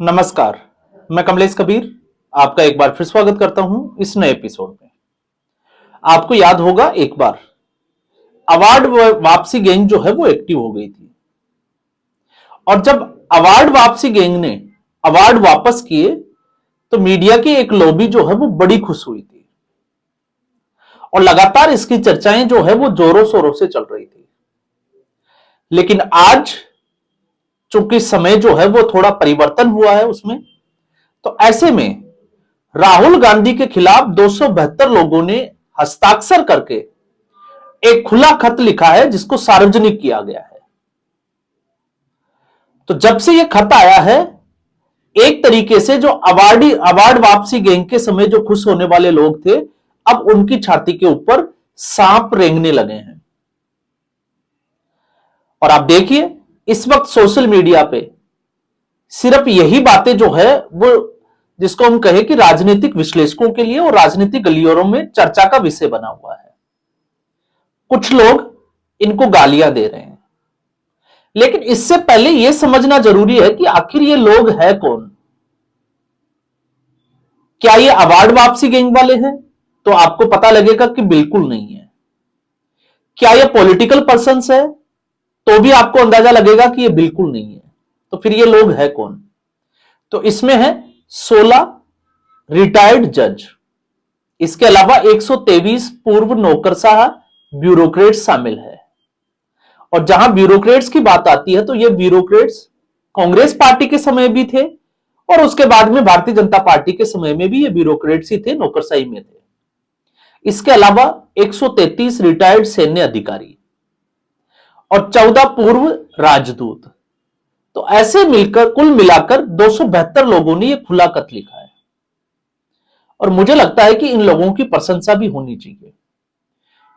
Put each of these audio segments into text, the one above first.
नमस्कार। मैं कमलेश कबीर आपका एक बार फिर स्वागत करता हूं इस नए एपिसोड में। आपको याद होगा एक बार अवार्ड वापसी गैंग जो है वो एक्टिव हो गई थी और जब अवार्ड वापसी गैंग ने अवार्ड वापस किए तो मीडिया की एक लॉबी जो है वो बड़ी खुश हुई थी और लगातार इसकी चर्चाएं जो है वो जोरों शोरों से चल रही थी। लेकिन आज चूंकि समय जो है वो थोड़ा परिवर्तन हुआ है उसमें, तो ऐसे में राहुल गांधी के खिलाफ 272 लोगों ने हस्ताक्षर करके एक खुला खत लिखा है जिसको सार्वजनिक किया गया है। तो जब से यह खत आया है, एक तरीके से जो अवार्ड वापसी गैंग के समय जो खुश होने वाले लोग थे, अब उनकी छाती के ऊपर सांप रेंगने लगे हैं। और आप देखिए इस वक्त सोशल मीडिया पे सिर्फ यही बातें जो है वो, जिसको हम कहें कि राजनीतिक विश्लेषकों के लिए और राजनीतिक गलियारों में चर्चा का विषय बना हुआ है। कुछ लोग इनको गालियां दे रहे हैं, लेकिन इससे पहले यह समझना जरूरी है कि आखिर ये लोग हैं कौन। क्या ये अवार्ड वापसी गैंग वाले हैं? तो आपको पता लगेगा कि बिल्कुल नहीं है। क्या ये पॉलिटिकल पर्संस है? तो भी आपको अंदाजा लगेगा कि ये बिल्कुल नहीं है। तो फिर ये लोग हैं कौन? तो इसमें है 16 रिटायर्ड जज, इसके अलावा 123 पूर्व नौकरशाह ब्यूरोक्रेट्स शामिल है। और जहां ब्यूरोक्रेट्स की बात आती है तो ये ब्यूरोक्रेट्स कांग्रेस पार्टी के समय भी थे और उसके बाद में भारतीय जनता पार्टी के समय में भी ये ब्यूरोक्रेट्स ही थे, नौकरशाही में थे। इसके अलावा 133 रिटायर्ड सैन्य अधिकारी और 14 पूर्व राजदूत। तो ऐसे मिलकर कुल मिलाकर 272 लोगों ने यह खुला खत लिखा है। और मुझे लगता है कि इन लोगों की प्रशंसा भी होनी चाहिए,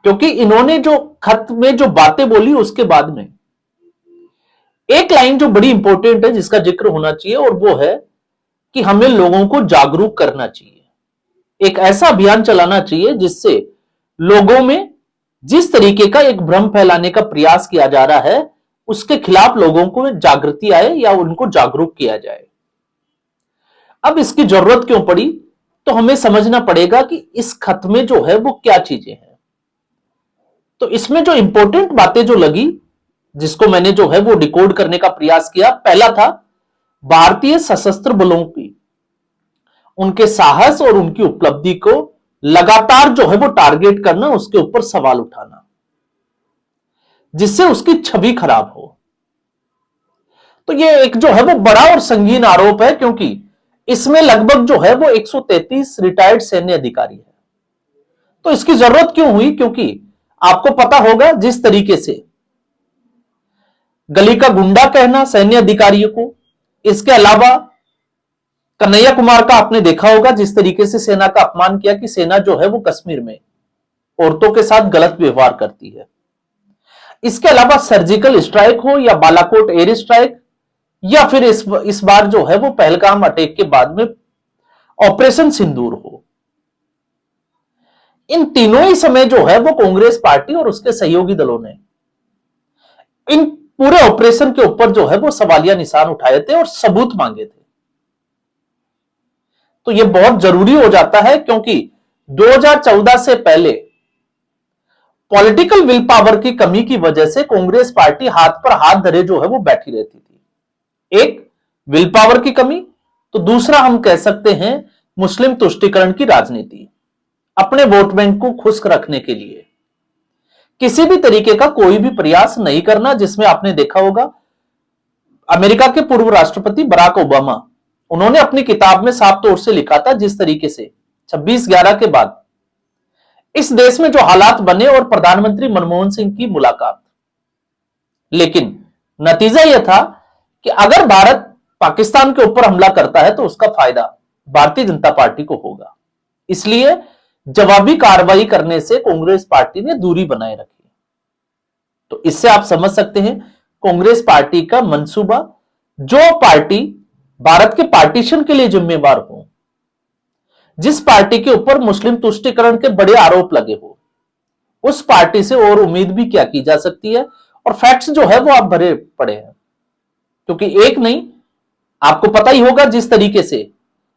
क्योंकि इन्होंने जो खत में जो बातें बोली उसके बाद में एक लाइन जो बड़ी इंपॉर्टेंट है जिसका जिक्र होना चाहिए, और वो है कि हमें लोगों को जागरूक करना चाहिए। एक ऐसा अभियान चलाना चाहिए जिससे लोगों में जिस तरीके का एक भ्रम फैलाने का प्रयास किया जा रहा है उसके खिलाफ लोगों को जागृति आए या उनको जागरूक किया जाए। अब इसकी जरूरत क्यों पड़ी? तो हमें समझना पड़ेगा कि इस खत में जो है वो क्या चीजें हैं। तो इसमें जो इंपॉर्टेंट बातें जो लगी, जिसको मैंने जो है वो डिकोड करने का प्रयास किया, पहला था भारतीय सशस्त्र बलों की उनके साहस और उनकी उपलब्धि को लगातार जो है वो टारगेट करना, उसके ऊपर सवाल उठाना जिससे उसकी छवि खराब हो। तो ये एक जो है वो बड़ा और संगीन आरोप है, क्योंकि इसमें लगभग जो है वो 133 रिटायर्ड सैन्य अधिकारी है। तो इसकी जरूरत क्यों हुई? क्योंकि आपको पता होगा जिस तरीके से गली का गुंडा कहना सैन्य अधिकारियों को, इसके अलावा कन्हैया कुमार का आपने देखा होगा जिस तरीके से सेना का अपमान किया कि सेना जो है वो कश्मीर में औरतों के साथ गलत व्यवहार करती है। इसके अलावा सर्जिकल स्ट्राइक हो या बालाकोट एयर स्ट्राइक, या फिर इस बार जो है वो पहलगाम अटैक के बाद में ऑपरेशन सिंदूर हो, इन तीनों ही समय जो है वो कांग्रेस पार्टी और उसके सहयोगी दलों ने इन पूरे ऑपरेशन के ऊपर जो है वो सवालिया निशान उठाए थे और सबूत मांगे थे। तो यह बहुत जरूरी हो जाता है, क्योंकि 2014 से पहले पॉलिटिकल विल पावर की कमी की वजह से कांग्रेस पार्टी हाथ पर हाथ धरे जो है वो बैठी रहती थी। एक विल पावर की कमी, तो दूसरा हम कह सकते हैं मुस्लिम तुष्टीकरण की राजनीति। अपने वोट बैंक को खुश रखने के लिए किसी भी तरीके का कोई भी प्रयास नहीं करना, जिसमें आपने देखा होगा अमेरिका के पूर्व राष्ट्रपति बराक ओबामा, उन्होंने अपनी किताब में साफ तौर से लिखा था जिस तरीके से 26/11 के बाद इस देश में जो हालात बने और प्रधानमंत्री मनमोहन सिंह की मुलाकात, लेकिन नतीजा यह था कि अगर भारत पाकिस्तान के ऊपर हमला करता है तो उसका फायदा भारतीय जनता पार्टी को होगा। इसलिए जवाबी कार्रवाई करने से कांग्रेस पार्टी ने दूरी बनाए रखी। तो इससे आप समझ सकते हैं कांग्रेस पार्टी का मंसूबा, जो पार्टी भारत के पार्टीशन के लिए जिम्मेवार हो, जिस पार्टी के ऊपर मुस्लिम तुष्टीकरण के बड़े आरोप लगे हो, उस पार्टी से और उम्मीद भी क्या की जा सकती है। और फैक्ट्स जो है वो आप भरे पड़े हैं, क्योंकि एक नहीं आपको पता ही होगा जिस तरीके से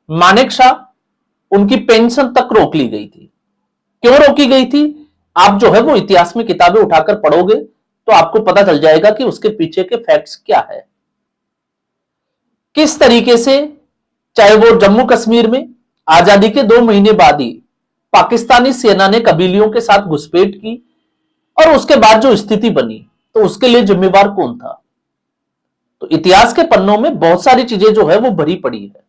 मानेकशॉ उनकी पेंशन तक रोक ली गई थी। क्यों रोकी गई थी? आप जो है वो इतिहास में किताबें उठाकर पढ़ोगे तो आपको पता चल जाएगा कि उसके पीछे के फैक्ट्स क्या है। किस तरीके से, चाहे वो जम्मू कश्मीर में आजादी के 2 महीने बाद ही पाकिस्तानी सेना ने कबीलियों के साथ घुसपैठ की और उसके बाद जो स्थिति बनी, तो उसके लिए जिम्मेवार कौन था? तो इतिहास के पन्नों में बहुत सारी चीजें जो है वो भरी पड़ी है।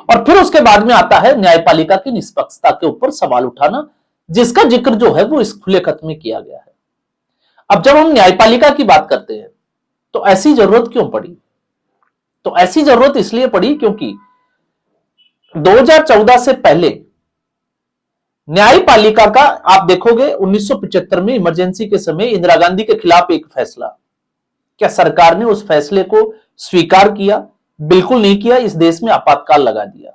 और फिर उसके बाद में आता है न्यायपालिका की निष्पक्षता के ऊपर सवाल उठाना, जिसका जिक्र जो है वो इस खुले खत में किया गया है। अब जब हम न्यायपालिका की बात करते हैं तो ऐसी जरूरत क्यों पड़ी? तो ऐसी जरूरत इसलिए पड़ी क्योंकि 2014 से पहले न्यायपालिका का आप देखोगे 1975 में इमरजेंसी के समय इंदिरा गांधी के खिलाफ एक फैसला, क्या सरकार ने उस फैसले को स्वीकार किया? बिल्कुल नहीं किया। इस देश में आपातकाल लगा दिया,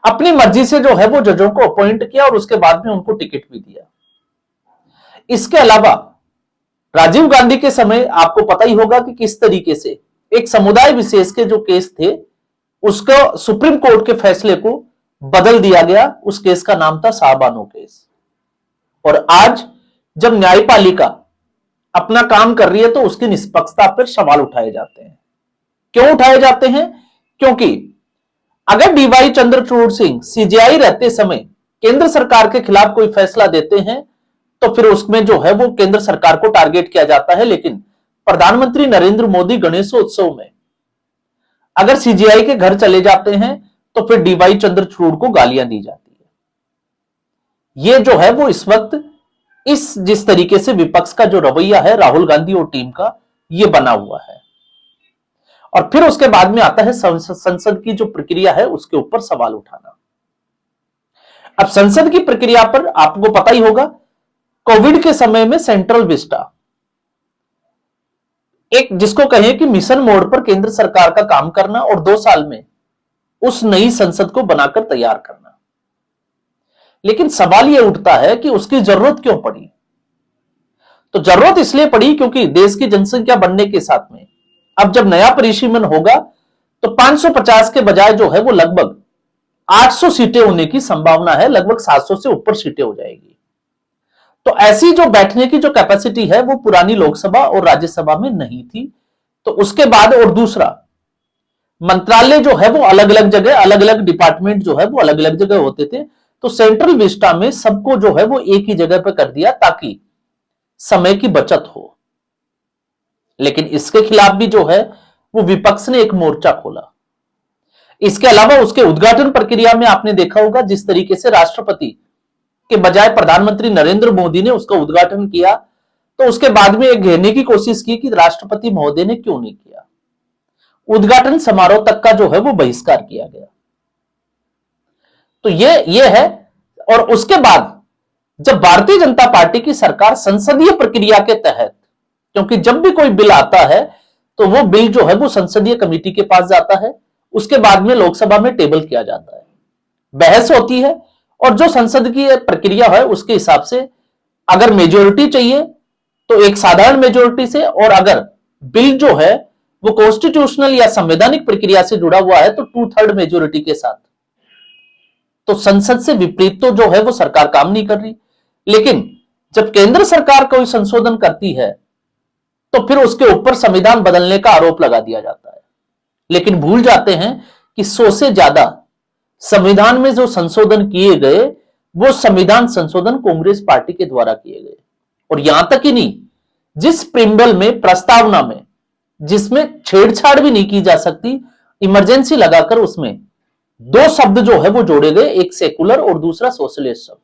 अपनी मर्जी से जो है वो जजों को अपॉइंट किया और उसके बाद में उनको टिकट भी दिया। इसके अलावा राजीव गांधी के समय आपको पता ही होगा कि किस तरीके से एक समुदाय विशेष के जो केस थे उसको सुप्रीम कोर्ट के फैसले को बदल दिया गया। उस केस का नाम था शाहबानो केस। और आज जब न्यायपालिका अपना काम कर रही है तो उसकी निष्पक्षता पर सवाल उठाए जाते हैं। क्यों उठाए जाते हैं? क्योंकि अगर डीवाई चंद्रचूड़ सिंह सीजेआई रहते समय केंद्र सरकार के खिलाफ कोई फैसला देते हैं तो फिर उसमें जो है वो केंद्र सरकार को टारगेट किया जाता है। लेकिन प्रधानमंत्री नरेंद्र मोदी गणेशोत्सव में अगर सीजेआई के घर चले जाते हैं तो फिर डीवाई चंद्रचूड़ को गालियां दी जाती है। ये जो है वो इस वक्त जिस तरीके से विपक्ष का जो रवैया है राहुल गांधी और टीम का, ये बना हुआ है। और फिर उसके बाद में आता है संसद की जो प्रक्रिया है उसके ऊपर सवाल उठाना। अब संसद की प्रक्रिया पर आपको पता ही होगा, कोविड के समय में सेंट्रल विस्टा एक जिसको कहें कि मिशन मोड पर केंद्र सरकार का काम करना और 2 साल में उस नई संसद को बनाकर तैयार करना। लेकिन सवाल यह उठता है कि उसकी जरूरत क्यों पड़ी? तो जरूरत इसलिए पड़ी क्योंकि देश की जनसंख्या बढ़ने के साथ में अब जब नया परिसीमन होगा तो 550 के बजाय जो है वो लगभग 800 सीटें होने की संभावना है। लगभग 700 से ऊपर सीटें हो जाएगी। तो ऐसी जो बैठने की जो कैपेसिटी है वो पुरानी लोकसभा और राज्यसभा में नहीं थी। तो उसके बाद और दूसरा, मंत्रालय जो है वो अलग अलग जगह, अलग अलग डिपार्टमेंट जो है वो अलग अलग जगह होते थे। तो सेंट्रल विस्टा में सबको जो है वो एक ही जगह पर कर दिया ताकि समय की बचत हो। लेकिन इसके खिलाफ भी जो है वो विपक्ष ने एक मोर्चा खोला। इसके अलावा उसके उद्घाटन प्रक्रिया में आपने देखा होगा जिस तरीके से राष्ट्रपति के बजाय प्रधानमंत्री नरेंद्र मोदी ने उसका उद्घाटन किया, तो उसके बाद में एक घेरने की कोशिश की कि राष्ट्रपति महोदय ने क्यों नहीं किया। उद्घाटन समारोह तक का जो है वो बहिष्कार किया गया। तो ये है। और उसके बाद जब भारतीय जनता पार्टी की सरकार संसदीय प्रक्रिया के तहत, क्योंकि जब भी कोई बिल आता है तो वो बिल जो है वो संसदीय कमेटी के पास जाता है, उसके बाद में लोकसभा में टेबल किया जाता है, बहस होती है और जो संसद की प्रक्रिया है उसके हिसाब से अगर मेजोरिटी चाहिए तो एक साधारण मेजोरिटी से, और अगर बिल जो है वो कॉन्स्टिट्यूशनल या संवैधानिक प्रक्रिया से जुड़ा हुआ है तो 2/3 मेजोरिटी के साथ। तो संसद से विपरीत तो जो है वो सरकार काम नहीं कर रही। लेकिन जब केंद्र सरकार कोई संशोधन करती है तो फिर उसके ऊपर संविधान बदलने का आरोप लगा दिया जाता है। लेकिन भूल जाते हैं कि 100 से ज्यादा संविधान में जो संशोधन किए गए वो संविधान संशोधन कांग्रेस पार्टी के द्वारा किए गए। और यहां तक ही नहीं, जिस प्रिम्बल में, प्रस्तावना में, जिसमें छेड़छाड़ भी नहीं की जा सकती, इमरजेंसी लगाकर उसमें 2 शब्द जो है वो जोड़े गए, एक सेकुलर और दूसरा सोशलिस्ट शब्द।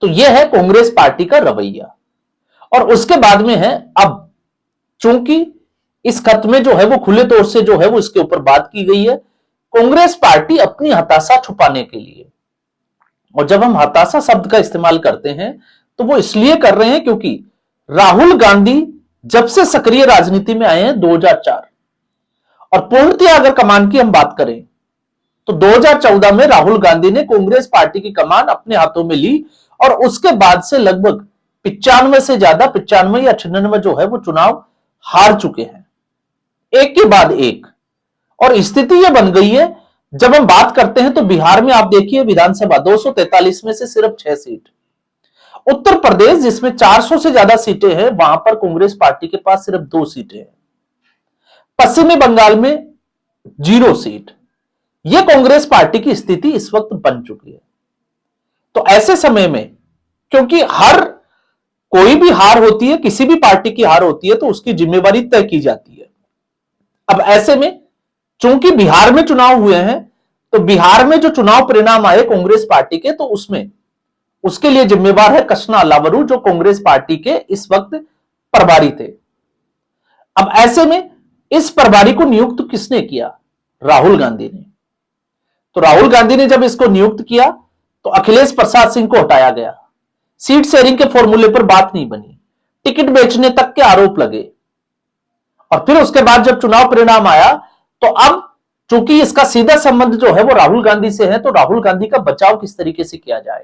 तो यह है कांग्रेस पार्टी का रवैया। और उसके बाद में है, अब चूंकि इस खत में जो है वो खुले तौर से जो है वो इसके ऊपर बात की गई है, कांग्रेस पार्टी अपनी हताशा छुपाने के लिए, और जब हम हताशा शब्द का इस्तेमाल करते हैं तो वो इसलिए कर रहे हैं क्योंकि राहुल गांधी जब से सक्रिय राजनीति में आए हैं 2004, और पूर्णतया अगर कमान की हम बात करें तो 2014 में राहुल गांधी ने कांग्रेस पार्टी की कमान अपने हाथों में ली और उसके बाद से लगभग 95 से ज्यादा, 95 या 96 जो है वो चुनाव हार चुके हैं। एक के बाद एक। और स्थिति यह बन गई है, जब हम बात करते हैं तो बिहार में आप देखिए विधानसभा 243 में से सिर्फ 6 सीट। उत्तर प्रदेश जिसमें 400 से ज्यादा सीटें हैं, वहां पर कांग्रेस पार्टी के पास सिर्फ 2 सीटें हैं। पश्चिमी बंगाल में 0 सीट। यह कांग्रेस पार्टी की स्थिति इस वक्त बन चुकी है। तो ऐसे समय में, क्योंकि हर कोई भी हार होती है, किसी भी पार्टी की हार होती है तो उसकी जिम्मेवारी तय की जाती है। अब ऐसे में चूंकि बिहार में चुनाव हुए हैं, तो बिहार में जो चुनाव परिणाम आए कांग्रेस पार्टी के, तो उसमें उसके लिए जिम्मेवार है कृष्णा अलावरू, जो कांग्रेस पार्टी के इस वक्त प्रभारी थे। अब ऐसे में इस प्रभारी को नियुक्त किसने किया? राहुल गांधी ने। तो राहुल गांधी ने जब इसको नियुक्त किया तो अखिलेश प्रसाद सिंह को हटाया गया। सीट शेयरिंग के फॉर्मूले पर बात नहीं बनी, टिकट बेचने तक के आरोप लगे। और फिर उसके बाद जब चुनाव परिणाम आया, तो अब चूंकि इसका सीधा संबंध जो है वो राहुल गांधी से है, तो राहुल गांधी का बचाव किस तरीके से किया जाए,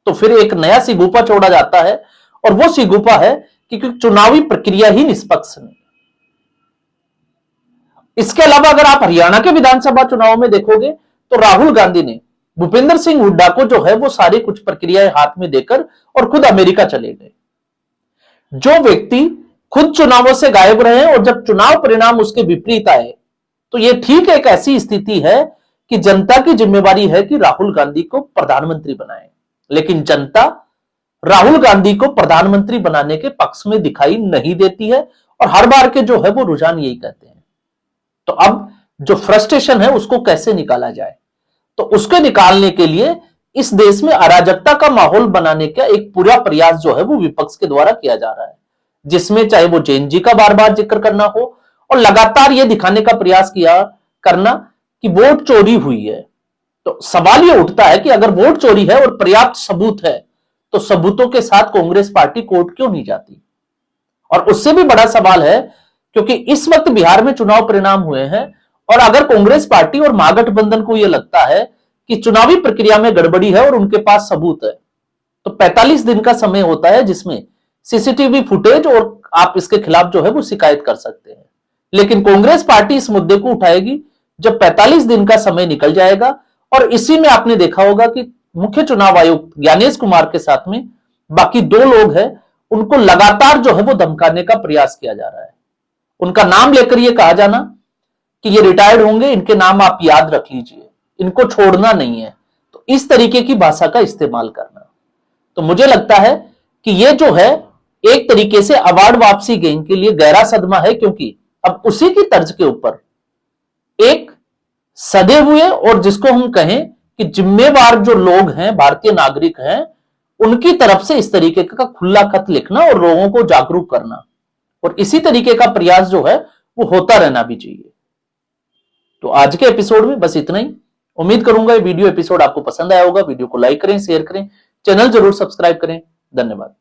तो फिर एक नया सिगुफा छोड़ा जाता है। और वो सिगुफा है कि चुनावी प्रक्रिया ही निष्पक्ष नहीं। इसके अलावा अगर आप हरियाणा के विधानसभा चुनाव में देखोगे, तो राहुल गांधी ने भूपेंद्र सिंह हुड्डा को जो है वो सारी कुछ प्रक्रियाएं हाथ में देकर और खुद अमेरिका चले गए। जो व्यक्ति खुद चुनावों से गायब रहे और जब चुनाव परिणाम उसके विपरीत आए, तो यह ठीक एक ऐसी स्थिति है कि जनता की जिम्मेवारी है कि राहुल गांधी को प्रधानमंत्री बनाए, लेकिन जनता राहुल गांधी को प्रधानमंत्री बनाने के पक्ष में दिखाई नहीं देती है। और हर बार के जो है वो रुझान यही कहते हैं। तो अब जो फ्रस्ट्रेशन है उसको कैसे निकाला जाए, तो उसके निकालने के लिए इस देश में अराजकता का माहौल बनाने का एक पूरा प्रयास जो है वो विपक्ष के द्वारा किया जा रहा है, जिसमें चाहे वो जैन जी का बार बार जिक्र करना हो और लगातार ये दिखाने का प्रयास किया करना कि वोट चोरी हुई है। तो सवाल ये उठता है कि अगर वोट चोरी है और पर्याप्त सबूत है, तो सबूतों के साथ कांग्रेस पार्टी कोर्ट क्यों नहीं जाती? और उससे भी बड़ा सवाल है, क्योंकि इस वक्त बिहार में चुनाव परिणाम हुए हैं, और अगर कांग्रेस पार्टी और महागठबंधन को यह लगता है कि चुनावी प्रक्रिया में गड़बड़ी है और उनके पास सबूत है, तो 45 दिन का समय होता है जिसमें सीसीटीवी फुटेज और आप इसके खिलाफ जो है वो शिकायत कर सकते हैं। लेकिन कांग्रेस पार्टी इस मुद्दे को उठाएगी जब 45 दिन का समय निकल जाएगा। और इसी में आपने देखा होगा कि मुख्य चुनाव आयुक्त ज्ञानेश कुमार के साथ में बाकी 2 लोग हैं, उनको लगातार जो है वो धमकाने का प्रयास किया जा रहा है। उनका नाम लेकर यह कहा जाना कि ये रिटायर्ड होंगे, इनके नाम आप याद रख लीजिए, इनको छोड़ना नहीं है। तो इस तरीके की भाषा का इस्तेमाल करना, तो मुझे लगता है कि ये जो है एक तरीके से अवार्ड वापसी गैंग के लिए गहरा सदमा है, क्योंकि अब उसी की तर्ज के ऊपर एक सदे हुए और जिसको हम कहें कि जिम्मेवार जो लोग हैं, भारतीय नागरिक हैं, उनकी तरफ से इस तरीके का खुला खत लिखना और लोगों को जागरूक करना, और इसी तरीके का प्रयास जो है वो होता रहना भी चाहिए। तो आज के एपिसोड में बस इतना ही। उम्मीद करूंगा ये वीडियो एपिसोड आपको पसंद आया होगा। वीडियो को लाइक करें, शेयर करें, चैनल जरूर सब्सक्राइब करें। धन्यवाद।